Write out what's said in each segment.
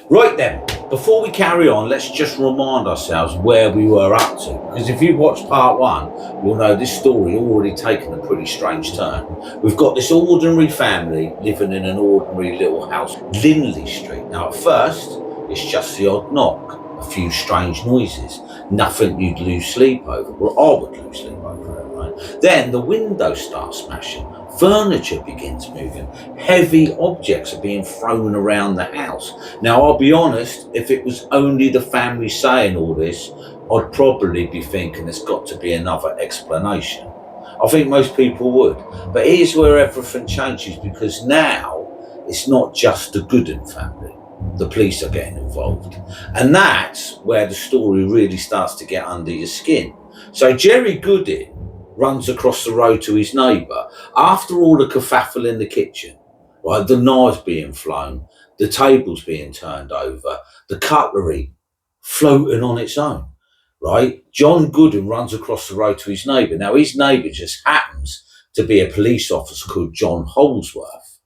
Right then, before we carry on, let's just remind ourselves where we were up to. Because if you've watched part one, you'll know this story already taken a pretty strange turn. We've got this ordinary family living in an ordinary little house, Lindley Street. Now, at first, it's just the odd knock, a few strange noises, nothing you'd lose sleep over. Well, I would lose sleep over it, right? Then the windows start smashing. Furniture begins moving. Heavy objects are being thrown around the house. Now, I'll be honest, if it was only the family saying all this, I'd probably be thinking there's got to be another explanation. I think most people would. But here's where everything changes, because now it's not just the Goodin family. The police are getting involved. And that's where the story really starts to get under your skin. So Jerry Goodin runs across the road to his neighbour after all the kerfuffle in the kitchen, right? The knives being flown, the tables being turned over, the cutlery floating on its own, right? John Goodin runs across the road to his neighbour. Now, his neighbour just happens to be a police officer called John Holdsworth.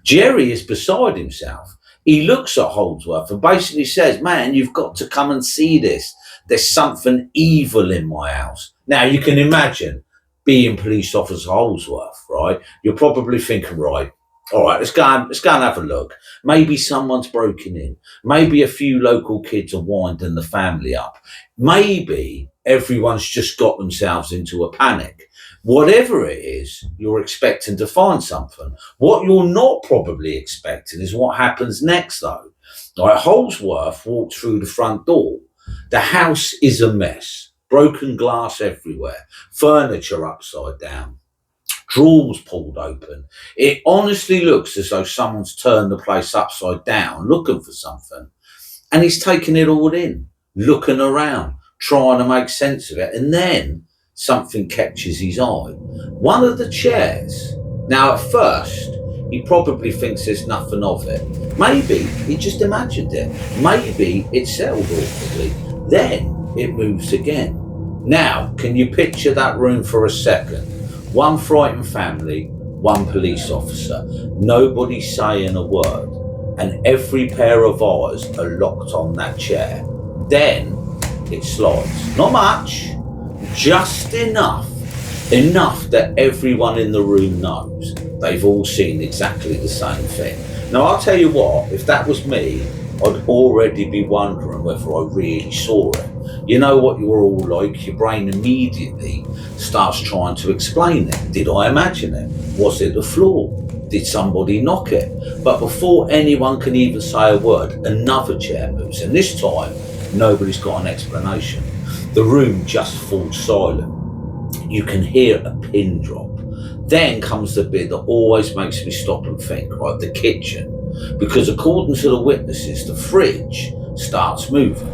Jerry is beside himself. He looks at Holdsworth and basically says, "Man, you've got to come and see this. There's something evil in my house." Now, you can imagine being police officer Holdsworth, right? You're probably thinking, right, all right, let's go and have a look. Maybe someone's broken in. Maybe a few local kids are winding the family up. Maybe everyone's just got themselves into a panic. Whatever it is, you're expecting to find something. What you're not probably expecting is what happens next, though. Like, Holdsworth walked through the front door. The house is a mess. Broken glass everywhere, furniture upside down, drawers pulled open. It honestly looks as though someone's turned the place upside down, looking for something. And he's taking it all in, looking around, trying to make sense of it. And then something catches his eye. One of the chairs. Now, at first, he probably thinks there's nothing of it. Maybe he just imagined it. Maybe it settled awkwardly. Then it moves again. Now, can you picture that room for a second? One frightened family, one police officer, nobody saying a word, and every pair of eyes are locked on that chair. Then it slides. Not much, just enough that everyone in the room knows they've all seen exactly the same thing. Now, I'll tell you what, if that was me, I'd already be wondering whether I really saw it. You know what you're all like, your brain immediately starts trying to explain it. Did I imagine it? Was it the floor? Did somebody knock it? But before anyone can even say a word, another chair moves, and this time, nobody's got an explanation. The room just falls silent. You can hear a pin drop. Then comes the bit that always makes me stop and think, right, the kitchen. Because according to the witnesses, the fridge starts moving.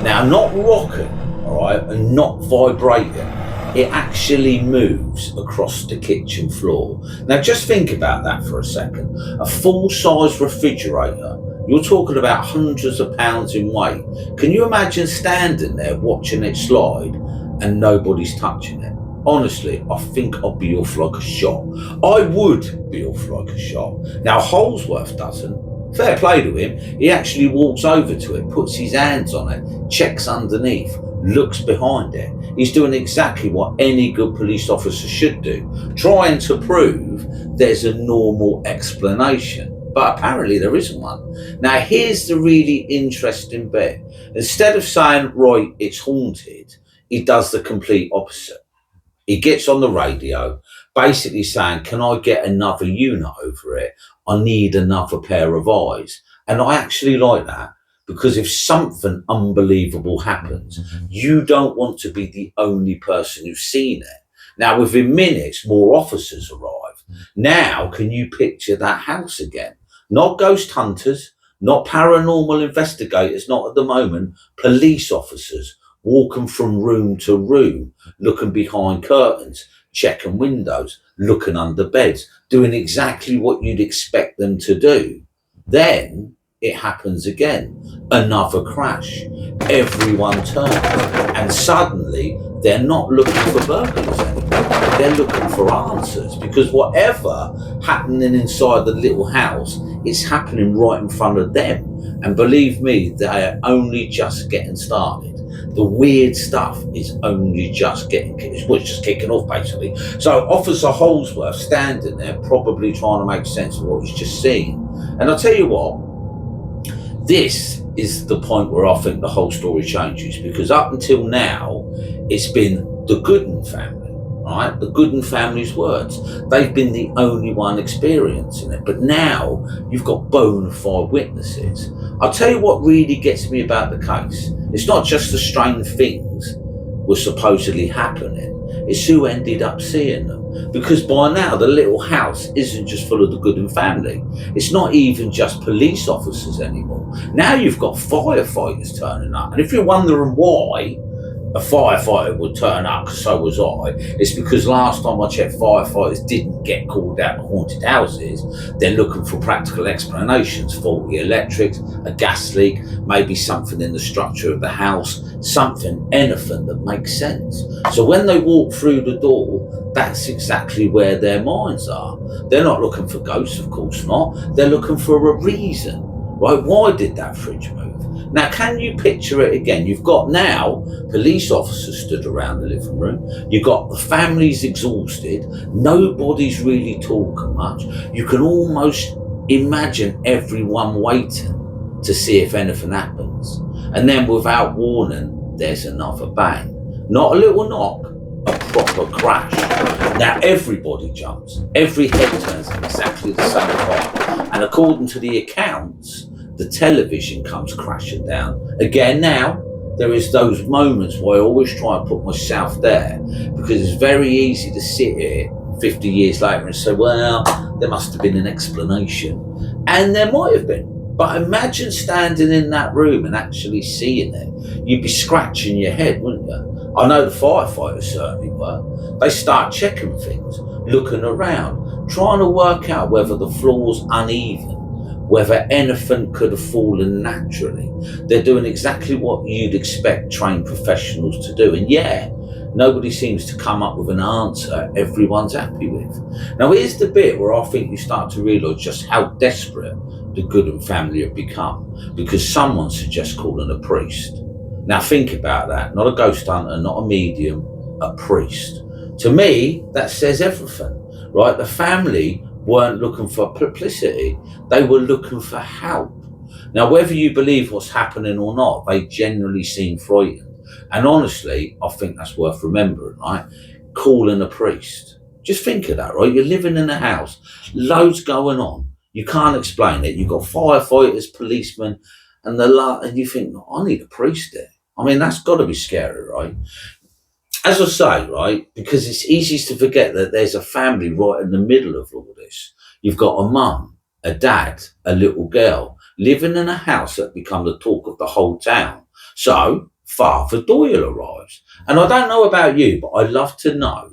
Now, not rocking, all right, and not vibrating. It actually moves across the kitchen floor. Now, just think about that for a second. A full-size refrigerator, you're talking about hundreds of pounds in weight. Can you imagine standing there watching it slide and nobody's touching it? Honestly, I think I'd be off like a shot. I would be off like a shot. Now, Holdsworth doesn't. Fair play to him. He actually walks over to it, puts his hands on it, checks underneath, looks behind it. He's doing exactly what any good police officer should do, trying to prove there's a normal explanation. But apparently there isn't one. Now, here's the really interesting bit. Instead of saying, right, it's haunted, he does the complete opposite. He gets on the radio, basically saying, "Can I get another unit over it? I need another pair of eyes." And I actually like that, because if something unbelievable happens, you don't want to be the only person who's seen it. Now, within minutes, more officers arrive. Now, can you picture that house again? Not ghost hunters, not paranormal investigators, not at the moment, police officers walking from room to room, looking behind curtains, checking windows, looking under beds, doing exactly what you'd expect them to do. Then it happens again. Another crash. Everyone turns, and suddenly they're not looking for burglars anymore. They're looking for answers, because whatever happening inside the little house is happening right in front of them. And believe me, they are only just getting started. The weird stuff is only just kicking off, basically. So Officer Holsworth standing there, probably trying to make sense of what he's just seen. And I'll tell you what, this is the point where I think the whole story changes, because up until now, it's been the Goodin family. Right, the Goodin family's words. They've been the only one experiencing it. But now you've got bona fide witnesses. I'll tell you what really gets me about the case. It's not just the strange things were supposedly happening. It's who ended up seeing them. Because by now the little house isn't just full of the Goodin family. It's not even just police officers anymore. Now you've got firefighters turning up. And if you're wondering why a firefighter would turn up, because so was I, it's because last time I checked, firefighters didn't get called out to haunted houses. They're looking for practical explanations: faulty electrics, a gas leak, maybe something in the structure of the house, anything that makes sense. So when they walk through the door, that's exactly where their minds are. They're not looking for ghosts, of course not. They're looking for a reason, right? Why did that fridge move? Now, can you picture it again? You've got now police officers stood around the living room. You've got the families exhausted. Nobody's really talking much. You can almost imagine everyone waiting to see if anything happens. And then without warning, there's another bang. Not a little knock, a proper crash. Now everybody jumps. Every head turns at exactly the same time. And according to the accounts, the television comes crashing down. Again, now, there is those moments where I always try and put myself there, because it's very easy to sit here 50 years later and say, well, there must have been an explanation. And there might have been. But imagine standing in that room and actually seeing it. You'd be scratching your head, wouldn't you? I know the firefighters certainly were. They start checking things, looking around, trying to work out whether the floor's uneven, whether anything could have fallen naturally. They're doing exactly what you'd expect trained professionals to do. And yeah, nobody seems to come up with an answer everyone's happy with. Now here's the bit where I think you start to realise just how desperate the Goodin family have become, because someone suggests calling a priest. Now think about that. Not a ghost hunter, not a medium, a priest. To me, that says everything, right? The family weren't looking for publicity. They were looking for help. Now, whether you believe what's happening or not, they generally seem frightened. And honestly, I think that's worth remembering, right? Calling a priest. Just think of that, right? You're living in a house, loads going on. You can't explain it. You've got firefighters, policemen, and you think, I need a priest there. I mean, that's got to be scary, right? As I say, right, because it's easiest to forget that there's a family right in the middle of all this. You've got a mum, a dad, a little girl, living in a house that become the talk of the whole town. So Father Doyle arrives. And I don't know about you, but I'd love to know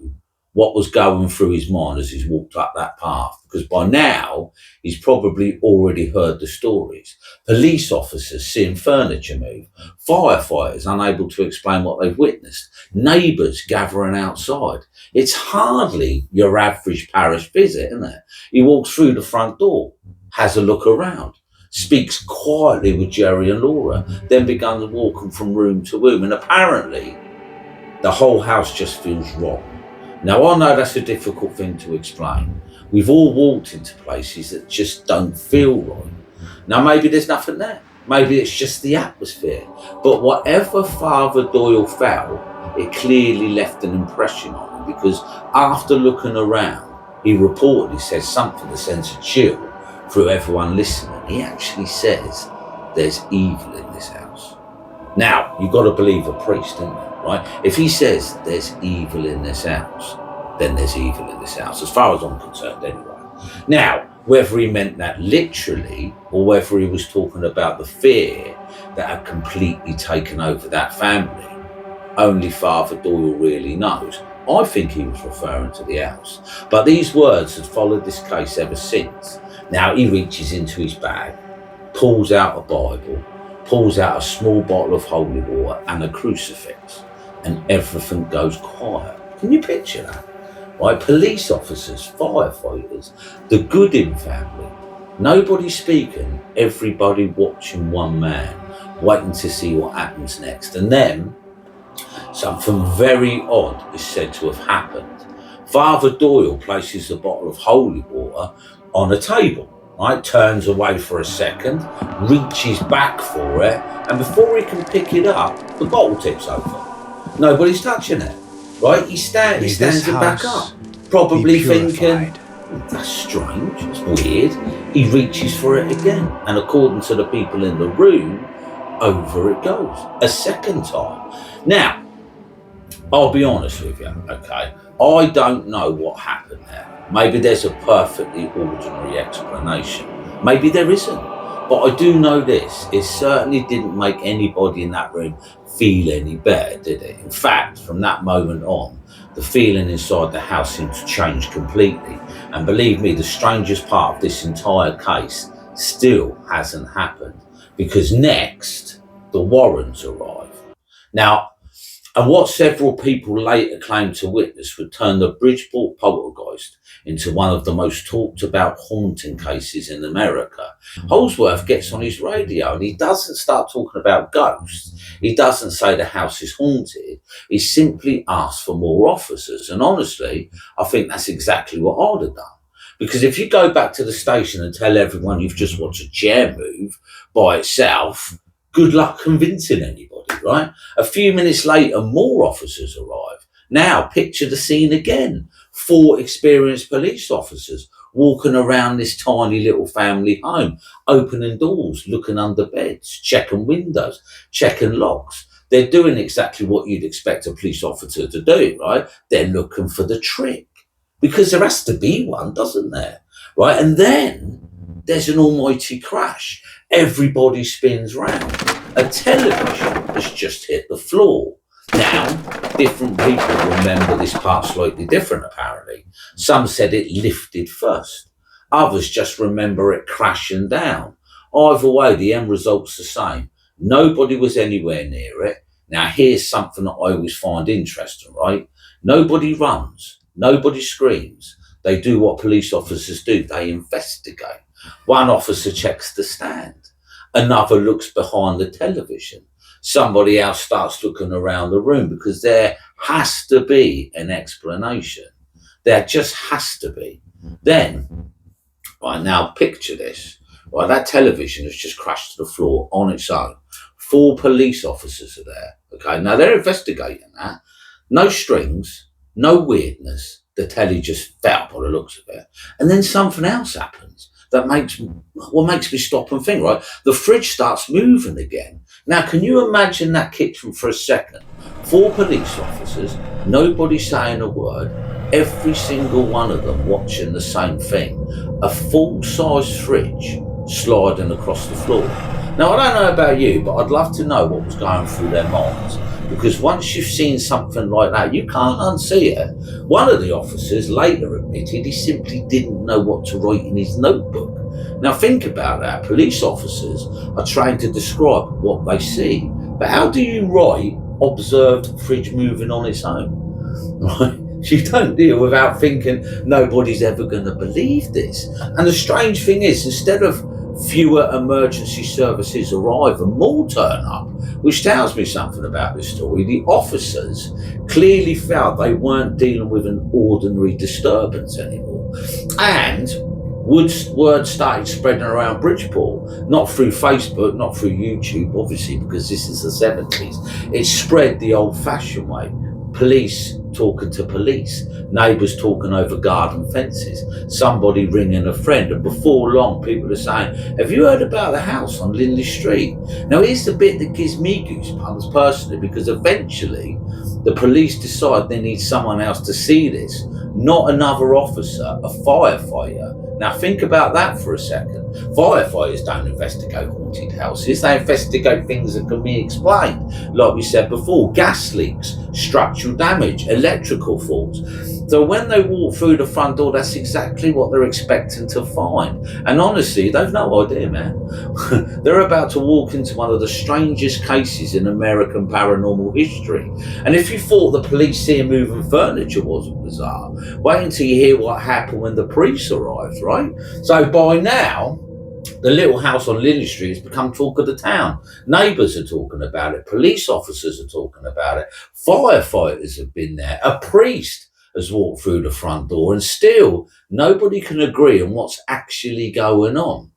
what was going through his mind as he's walked up that path, because by now he's probably already heard the stories. Police officers seeing furniture move, firefighters unable to explain what they've witnessed, neighbours gathering outside. It's hardly your average parish visit, isn't it? He walks through the front door, has a look around, speaks quietly with Jerry and Laura, then begins walking from room to room, and apparently the whole house just feels wrong. Now, I know that's a difficult thing to explain. We've all walked into places that just don't feel right. Now, maybe there's nothing there. Maybe it's just the atmosphere. But whatever Father Doyle felt, it clearly left an impression on him, because after looking around, he reportedly says something that sends a chill through everyone listening. He actually says, there's evil in this house. Now, you've got to believe a priest, don't you? Right? If he says there's evil in this house, then there's evil in this house, as far as I'm concerned anyway. Now, whether he meant that literally, or whether he was talking about the fear that had completely taken over that family, only Father Doyle really knows. I think he was referring to the house. But these words had followed this case ever since. Now he reaches into his bag, pulls out a Bible, pulls out a small bottle of holy water and a crucifix, and everything goes quiet. Can you picture that? Right? Police officers, firefighters, the Goodin family, Nobody speaking, everybody watching one man, waiting to see what happens next. And then something very odd is said to have happened. Father Doyle places a bottle of holy water on a table, right? Turns away for a second, reaches back for it, and before he can pick it up, the bottle tips over. Nobody's touching it, right? He stands it back up, probably thinking, that's strange, it's weird. He reaches for it again, and according to the people in the room, over it goes a second time. Now, I'll be honest with you, okay? I don't know what happened there. Maybe there's a perfectly ordinary explanation. Maybe there isn't. But I do know this, it certainly didn't make anybody in that room feel any better, did it? In fact, from that moment on, the feeling inside the house seemed to change completely. And believe me, the strangest part of this entire case still hasn't happened. Because next, the Warrens arrive. Now, and what several people later claimed to witness would turn the Bridgeport Poltergeist into one of the most talked about haunting cases in America. Holsworth gets on his radio and he doesn't start talking about ghosts. He doesn't say the house is haunted. He simply asks for more officers. And honestly, I think that's exactly what I'd have done. Because if you go back to the station and tell everyone you've just watched a chair move by itself, good luck convincing anybody, right? A few minutes later, more officers arrive. Now, picture the scene again. 4 experienced police officers walking around this tiny little family home, opening doors, looking under beds, checking windows, checking locks. They're doing exactly what you'd expect a police officer to do, right? They're looking for the trick. Because there has to be one, doesn't there? Right? And then there's an almighty crash. Everybody spins round. A television has just hit the floor. Now, different people remember this part slightly different, apparently. Some said it lifted first. Others just remember it crashing down. Either way, the end result's the same. Nobody was anywhere near it. Now, here's something that I always find interesting, right? Nobody runs. Nobody screams. They do what police officers do. They investigate. One officer checks the stand. Another looks behind the television. Somebody else starts looking around the room because there has to be an explanation. There just has to be. Then, right now, picture this. Right, that television has just crashed to the floor on its own. 4 police officers are there. Okay, now they're investigating that. No strings. No weirdness. The telly just fell by the looks of it. And then something else happens that makes me stop and think, right? The fridge starts moving again. Now, can you imagine that kitchen for a second? 4 police officers, nobody saying a word, every single one of them watching the same thing. A full-size fridge sliding across the floor. Now, I don't know about you, but I'd love to know what was going through their minds. Because once you've seen something like that, you can't unsee it. One of the officers later admitted he simply didn't know what to write in his notebook. Now think about that. Police officers are trying to describe what they see. But how do you write observed fridge moving on its own? Right? You don't deal without thinking nobody's ever going to believe this. And the strange thing is, instead of fewer emergency services arrive and more turn up, which tells me something about this story. The officers clearly felt they weren't dealing with an ordinary disturbance anymore. And word started spreading around Bridgeport, not through Facebook, not through YouTube, obviously, because this is the 70s. It spread the old-fashioned way. Police talking to police, neighbours talking over garden fences, somebody ringing a friend, and before long people are saying, have you heard about the house on Lindley Street? Now here's the bit that gives me goosebumps personally, because eventually the police decide they need someone else to see this, not another officer, a firefighter. Now think about that for a second. Firefighters don't investigate haunted houses, they investigate things that can be explained. Like we said before, gas leaks, structural damage, electrical faults. So when they walk through the front door, that's exactly what they're expecting to find. And honestly, they've no idea, man. They're about to walk into one of the strangest cases in American paranormal history. And if you thought the police seeing moving furniture wasn't bizarre, wait until you hear what happened when the police arrived, right? So by now, The little house on Lindley Street has become talk of the town. Neighbours are talking about it. Police officers are talking about it. Firefighters have been there. A priest has walked through the front door, and still nobody can agree on what's actually going on.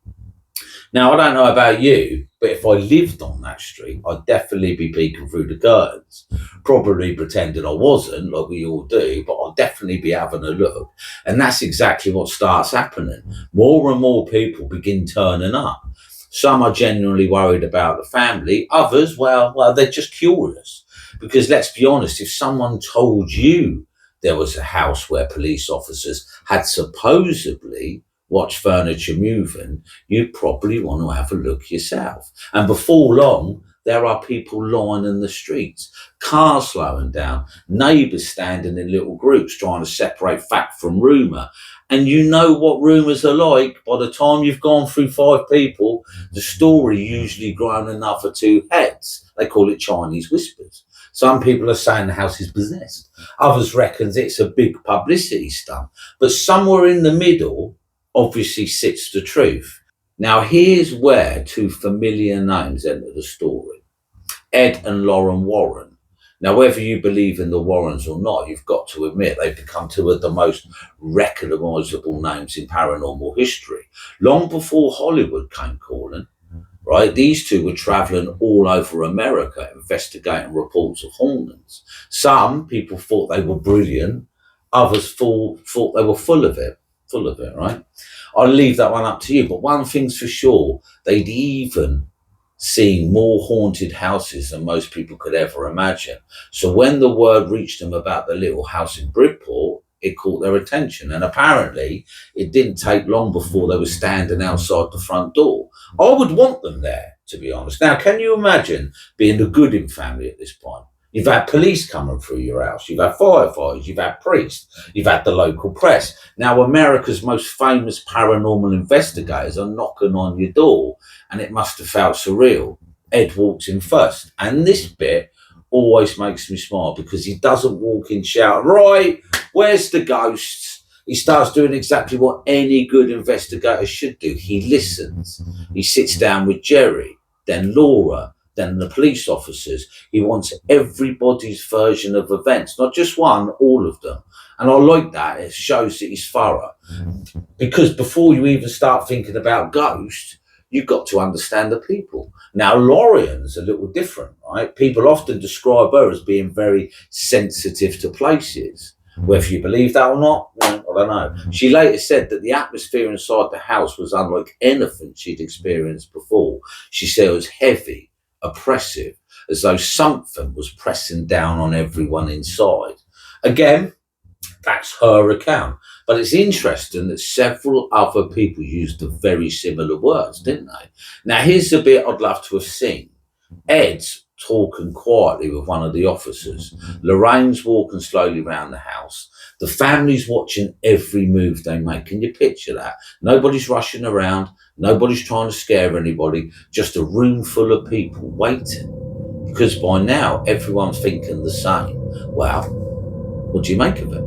Now, I don't know about you, but if I lived on that street, I'd definitely be peeking through the curtains, probably pretending I wasn't, like we all do, but I'd definitely be having a look. And that's exactly what starts happening. More and more people begin turning up. Some are genuinely worried about the family. Others, well, they're just curious. Because let's be honest, if someone told you there was a house where police officers had supposedly watch furniture moving, you'd probably want to have a look yourself. And before long, there are people lining the streets, cars slowing down, neighbours standing in little groups trying to separate fact from rumour. And you know what rumours are like. By the time you've gone through 5 people, the story usually grown another 2 heads. They call it Chinese whispers. Some people are saying the house is possessed. Others reckon it's a big publicity stunt. But somewhere in the middle, obviously sits the truth. Now, here's where 2 familiar names enter the story. Ed and Lorraine Warren. Now, whether you believe in the Warrens or not, you've got to admit they've become 2 of the most recognisable names in paranormal history. Long before Hollywood came calling, right, these 2 were travelling all over America investigating reports of hauntings. Some people thought they were brilliant. Others thought they were full of it, right? I'll leave that one up to you. But one thing's for sure, they'd even seen more haunted houses than most people could ever imagine. So when the word reached them about the little house in Bridgeport, it caught their attention. And apparently it didn't take long before they were standing outside the front door. I would want them there, to be honest. Now, can you imagine being the Goodin family at this point? You've had police coming through your house. You've had firefighters. You've had priests. You've had the local press. Now, America's most famous paranormal investigators are knocking on your door, and it must have felt surreal. Ed walks in first, and this bit always makes me smile because he doesn't walk in shouting, "Right, where's the ghosts?" He starts doing exactly what any good investigator should do. He listens. He sits down with Jerry, then Laura, then the police officers. He wants everybody's version of events, not just one, all of them. And I like that. It shows that he's thorough. Because before you even start thinking about ghosts, you've got to understand the people. Now, Lorraine's a little different, right? People often describe her as being very sensitive to places. Whether you believe that or not, I don't know. She later said that the atmosphere inside the house was unlike anything she'd experienced before. She said it was heavy, oppressive, as though something was pressing down on everyone inside. Again, that's her account. But it's interesting that several other people used the very similar words, didn't they? Now, here's the bit I'd love to have seen. Ed's talking quietly with one of the officers. Lorraine's walking slowly around the house. The family's watching every move they make. Can you picture that? Nobody's rushing around. Nobody's trying to scare anybody. Just a room full of people waiting. Because by now, everyone's thinking the same. Well, what do you make of it?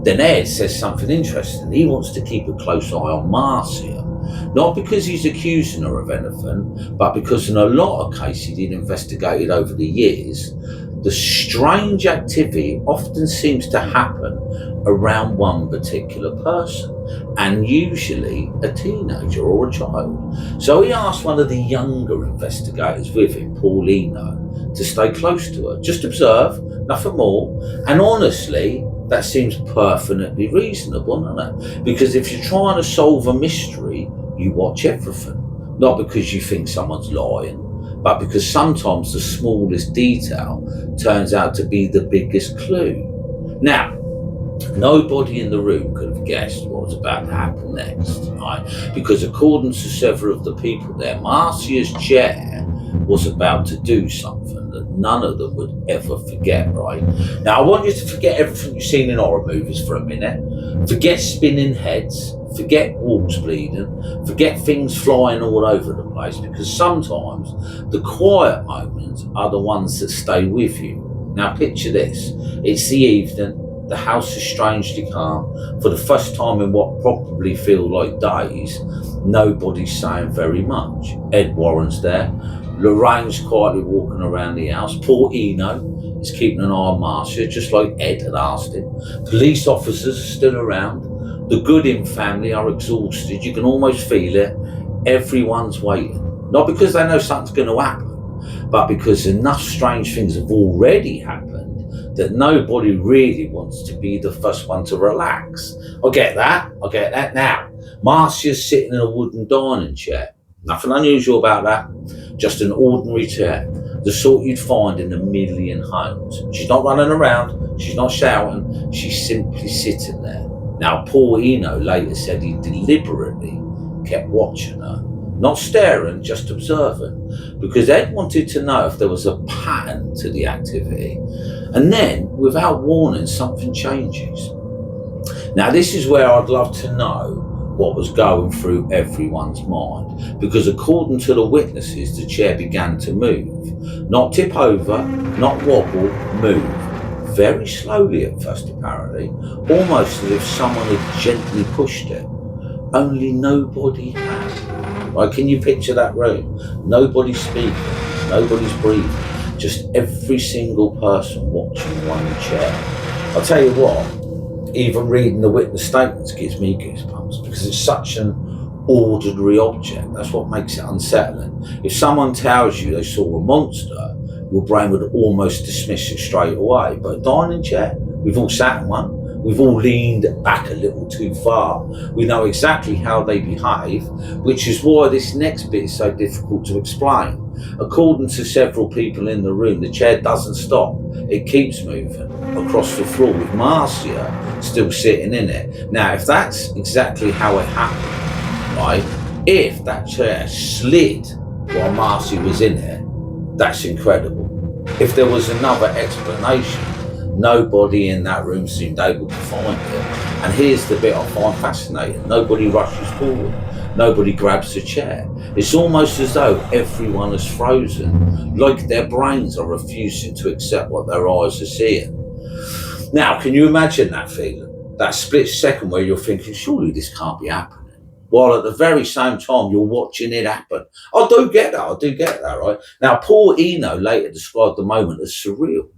Then Ed says something interesting. He wants to keep a close eye on Marcia. Not because he's accusing her of anything, but because in a lot of cases he'd investigated over the years, the strange activity often seems to happen around one particular person, and usually a teenager or a child. So he asked one of the younger investigators with him, Paulino, to stay close to her. Just observe, nothing more. And honestly, that seems perfectly reasonable, doesn't it? Because if you're trying to solve a mystery, you watch everything. Not because you think someone's lying, but because sometimes the smallest detail turns out to be the biggest clue. Now, nobody in the room could have guessed what was about to happen next, right? Because according to several of the people there, Marcia's chair was about to do something that none of them would ever forget, right? Now, I want you to forget everything you've seen in horror movies for a minute. Forget spinning heads. Forget walls bleeding. Forget things flying all over the place, because sometimes the quiet moments are the ones that stay with you. Now, picture this. It's the evening. The house is strangely calm. For the first time in what probably feel like days, nobody's saying very much. Ed Warren's there. Lorraine's quietly walking around the house. Poor Eno is keeping an eye on Marcia, just like Ed had asked him. Police officers are still around. The Goodin family are exhausted. You can almost feel it. Everyone's waiting. Not because they know something's going to happen, but because enough strange things have already happened that nobody really wants to be the first one to relax. I get that now. Marcia's sitting in a wooden dining chair. Nothing unusual about that. Just an ordinary chair. The sort you'd find in a million homes. She's not running around. She's not shouting. She's simply sitting there. Now, poor Eno later said he deliberately kept watching her. Not staring, just observing. Because Ed wanted to know if there was a pattern to the activity. And then, without warning, something changes. Now, this is where I'd love to know what was going through everyone's mind. Because according to the witnesses, the chair began to move. Not tip over, not wobble, move. Very slowly at first, apparently. Almost as if someone had gently pushed it. Only nobody had. Right, can you picture that room? Nobody's speaking, nobody's breathing. Just every single person watching one chair. I'll tell you what, even reading the witness statements gives me goosebumps because it's such an ordinary object. That's what makes it unsettling. If someone tells you they saw a monster, your brain would almost dismiss it straight away. But a dining chair, we've all sat in one. We've all leaned back a little too far. We know exactly how they behave, which is why this next bit is so difficult to explain. According to several people in the room, the chair doesn't stop. It keeps moving across the floor with Marcia still sitting in it. Now, if that's exactly how it happened, right, if that chair slid while Marcia was in it, that's incredible. If there was another explanation, nobody in that room seemed able to find it. And here's the bit I find fascinating. Nobody rushes forward. Nobody grabs a chair. It's almost as though everyone is frozen, like their brains are refusing to accept what their eyes are seeing. Now, can you imagine that feeling? That split second where you're thinking, surely this can't be happening. While at the very same time, you're watching it happen. I do get that, right? Now, poor Eno later described the moment as surreal.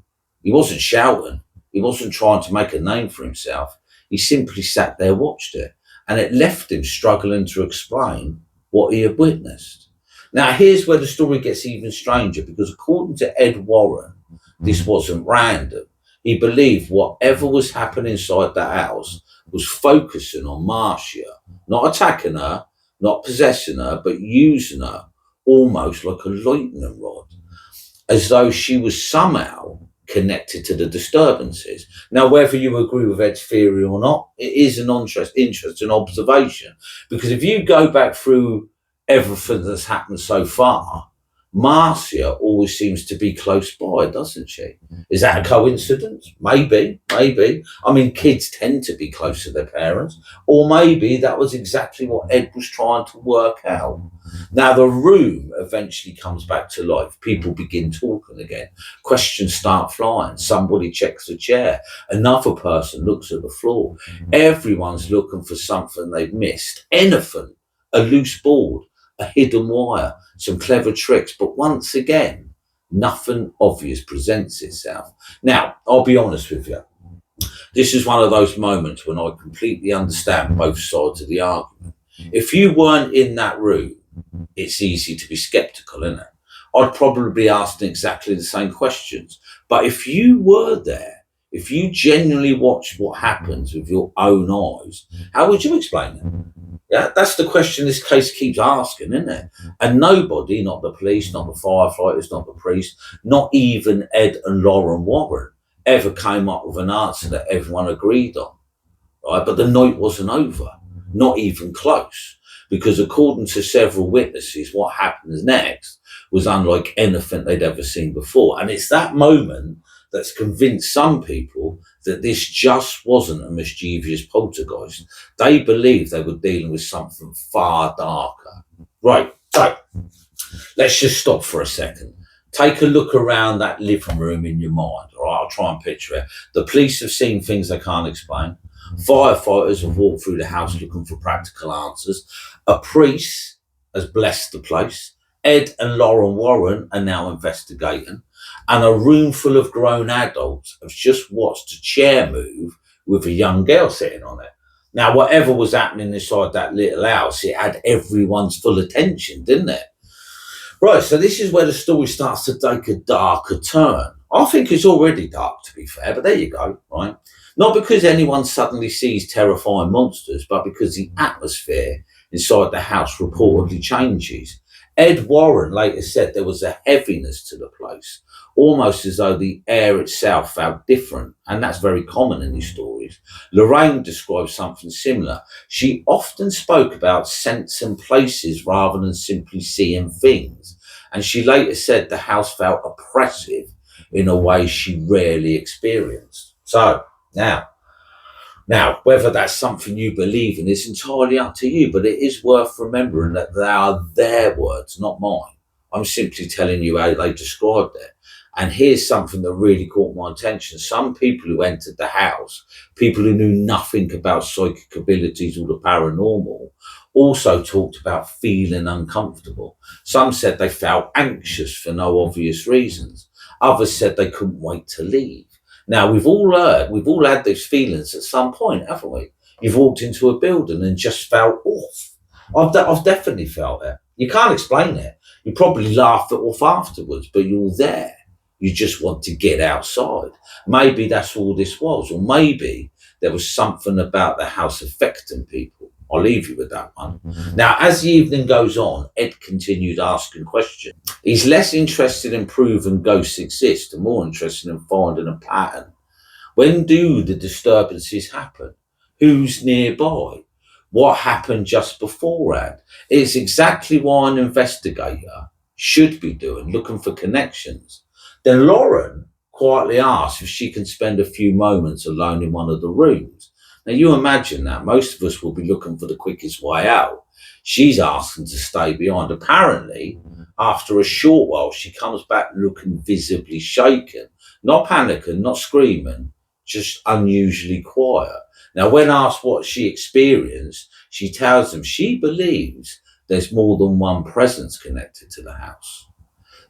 He wasn't shouting. He wasn't trying to make a name for himself. He simply sat there, watched it, and it left him struggling to explain what he had witnessed. Now, here's where the story gets even stranger, because according to Ed Warren, this wasn't random. He believed whatever was happening inside the house was focusing on Marcia, not attacking her, not possessing her, but using her almost like a lightning rod, as though she was somehow connected to the disturbances. Now, whether you agree with Ed's theory or not, it is an interesting observation, because if you go back through everything that's happened so far, Marcia always seems to be close by, doesn't she? Is that a coincidence? Maybe. I mean, kids tend to be close to their parents, or maybe that was exactly what Ed was trying to work out. Now, the room eventually comes back to life. People begin talking again. Questions start flying. Somebody checks the chair. Another person looks at the floor. Everyone's looking for something they've missed. Anything. A loose board, a hidden wire, some clever tricks. But once again, nothing obvious presents itself. Now, I'll be honest with you. This is one of those moments when I completely understand both sides of the argument. If you weren't in that room, it's easy to be skeptical, isn't it? I'd probably be asking exactly the same questions. But if you were there, if you genuinely watched what happens with your own eyes, how would you explain it? Yeah, that's the question this case keeps asking, isn't it? And nobody, not the police, not the firefighters, not the priest, not even Ed and Lorraine Warren, ever came up with an answer that everyone agreed on. Right? But the night wasn't over, not even close. Because according to several witnesses, what happens next was unlike anything they'd ever seen before. And it's that moment that's convinced some people that this just wasn't a mischievous poltergeist. They believed they were dealing with something far darker. Right, so let's just stop for a second. Take a look around that living room in your mind. All right, I'll try and picture it. The police have seen things they can't explain. Firefighters have walked through the house looking for practical answers. A priest has blessed the place. Ed and Lorraine Warren are now investigating. And a room full of grown adults have just watched a chair move with a young girl sitting on it. Now, whatever was happening inside that little house, it had everyone's full attention, didn't it? Right, so this is where the story starts to take a darker turn. I think it's already dark, to be fair, but there you go, right? Not because anyone suddenly sees terrifying monsters, but because the atmosphere inside the house reportedly changes. Ed Warren later said there was a heaviness to the place, almost as though the air itself felt different, and that's very common in these stories. Lorraine described something similar. She often spoke about scents and places rather than simply seeing things, and she later said the house felt oppressive in a way she rarely experienced. So, now, whether that's something you believe in is entirely up to you, but it is worth remembering that they are their words, not mine. I'm simply telling you how they described it. And here's something that really caught my attention. Some people who entered the house, people who knew nothing about psychic abilities or the paranormal, also talked about feeling uncomfortable. Some said they felt anxious for no obvious reasons. Others said they couldn't wait to leave. Now, we've all had those feelings at some point, haven't we? You've walked into a building and just felt off. I've definitely felt it. You can't explain it. You probably laugh it off afterwards, but you're there. You just want to get outside. Maybe that's all this was, or maybe there was something about the house affecting people. I'll leave you with that one. Now, as the evening goes on, Ed continued asking questions. He's less interested in proving ghosts exist and more interested in finding a pattern. When do the disturbances happen? Who's nearby? What happened just beforehand? It's exactly what an investigator should be doing, looking for connections. Then Lauren quietly asks if she can spend a few moments alone in one of the rooms. Now, you imagine that most of us will be looking for the quickest way out. She's asking to stay behind. Apparently, after a short while, she comes back looking visibly shaken, not panicking, not screaming, just unusually quiet. Now, when asked what she experienced, she tells them she believes there's more than one presence connected to the house.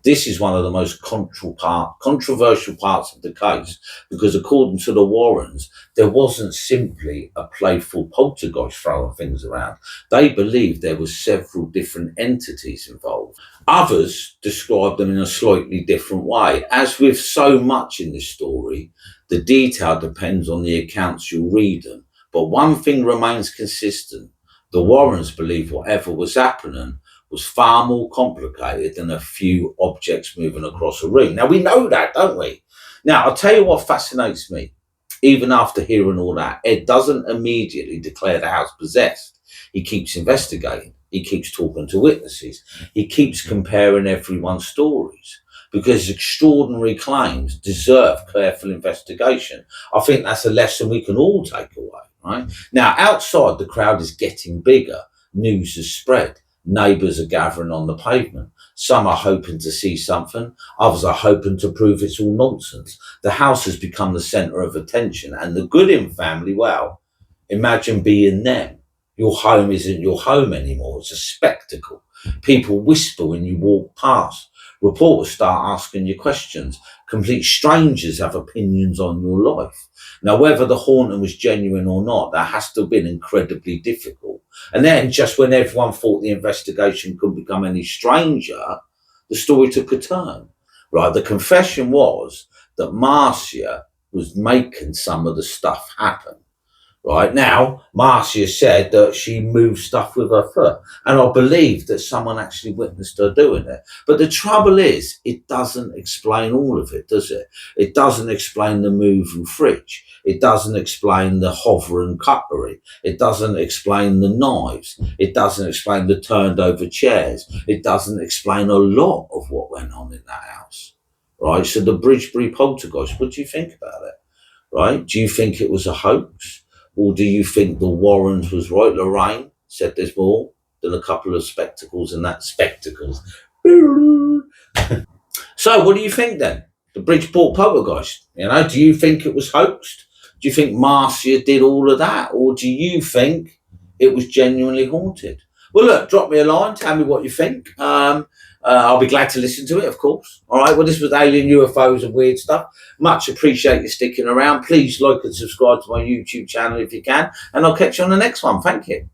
This is one of the most controversial parts of the case because, according to the Warrens, there wasn't simply a playful poltergeist throwing things around. They believed there were several different entities involved. Others described them in a slightly different way. As with so much in this story, the detail depends on the accounts you read them. But one thing remains consistent. The Warrens believe whatever was happening was far more complicated than a few objects moving across a room. Now, we know that, don't we? Now, I'll tell you what fascinates me. Even after hearing all that, Ed doesn't immediately declare the house possessed. He keeps investigating. He keeps talking to witnesses. He keeps comparing everyone's stories because extraordinary claims deserve careful investigation. I think that's a lesson we can all take away, right? Now, outside, the crowd is getting bigger. News has spread. Neighbours are gathering on the pavement. Some are hoping to see something. Others are hoping to prove it's all nonsense. The house has become the centre of attention. And the Goodin family, well, imagine being them. Your home isn't your home anymore. It's a spectacle. People whisper when you walk past. Reporters start asking you questions. Complete strangers have opinions on your life. Now, whether the haunting was genuine or not, that has to have been incredibly difficult. And then, just when everyone thought the investigation couldn't become any stranger, the story took a turn. Right, the confession was that Marcia was making some of the stuff happen. Right now, Marcia said that she moved stuff with her foot, and I believe that someone actually witnessed her doing it. But the trouble is, it doesn't explain all of it, does it? It doesn't explain the moving fridge. It doesn't explain the hovering cutlery. It doesn't explain the knives. It doesn't explain the turned over chairs. It doesn't explain a lot of what went on in that house. Right? So the Bridgeport Poltergeist, what do you think about it? Right? Do you think it was a hoax? Or do you think the Warrens was right? Lorraine said there's more than a couple of spectacles and that spectacles. So what do you think then? the Bridgeport Poltergeist. You know, do you think it was hoaxed? Do you think Marcia did all of that? Or do you think it was genuinely haunted? Well, look, drop me a line. Tell me what you think. I'll be glad to listen to it, of course. All right. Well, this was Alien, UFOs and weird stuff. Much appreciate you sticking around. Please like and subscribe to my YouTube channel if you can. And I'll catch you on the next one. Thank you.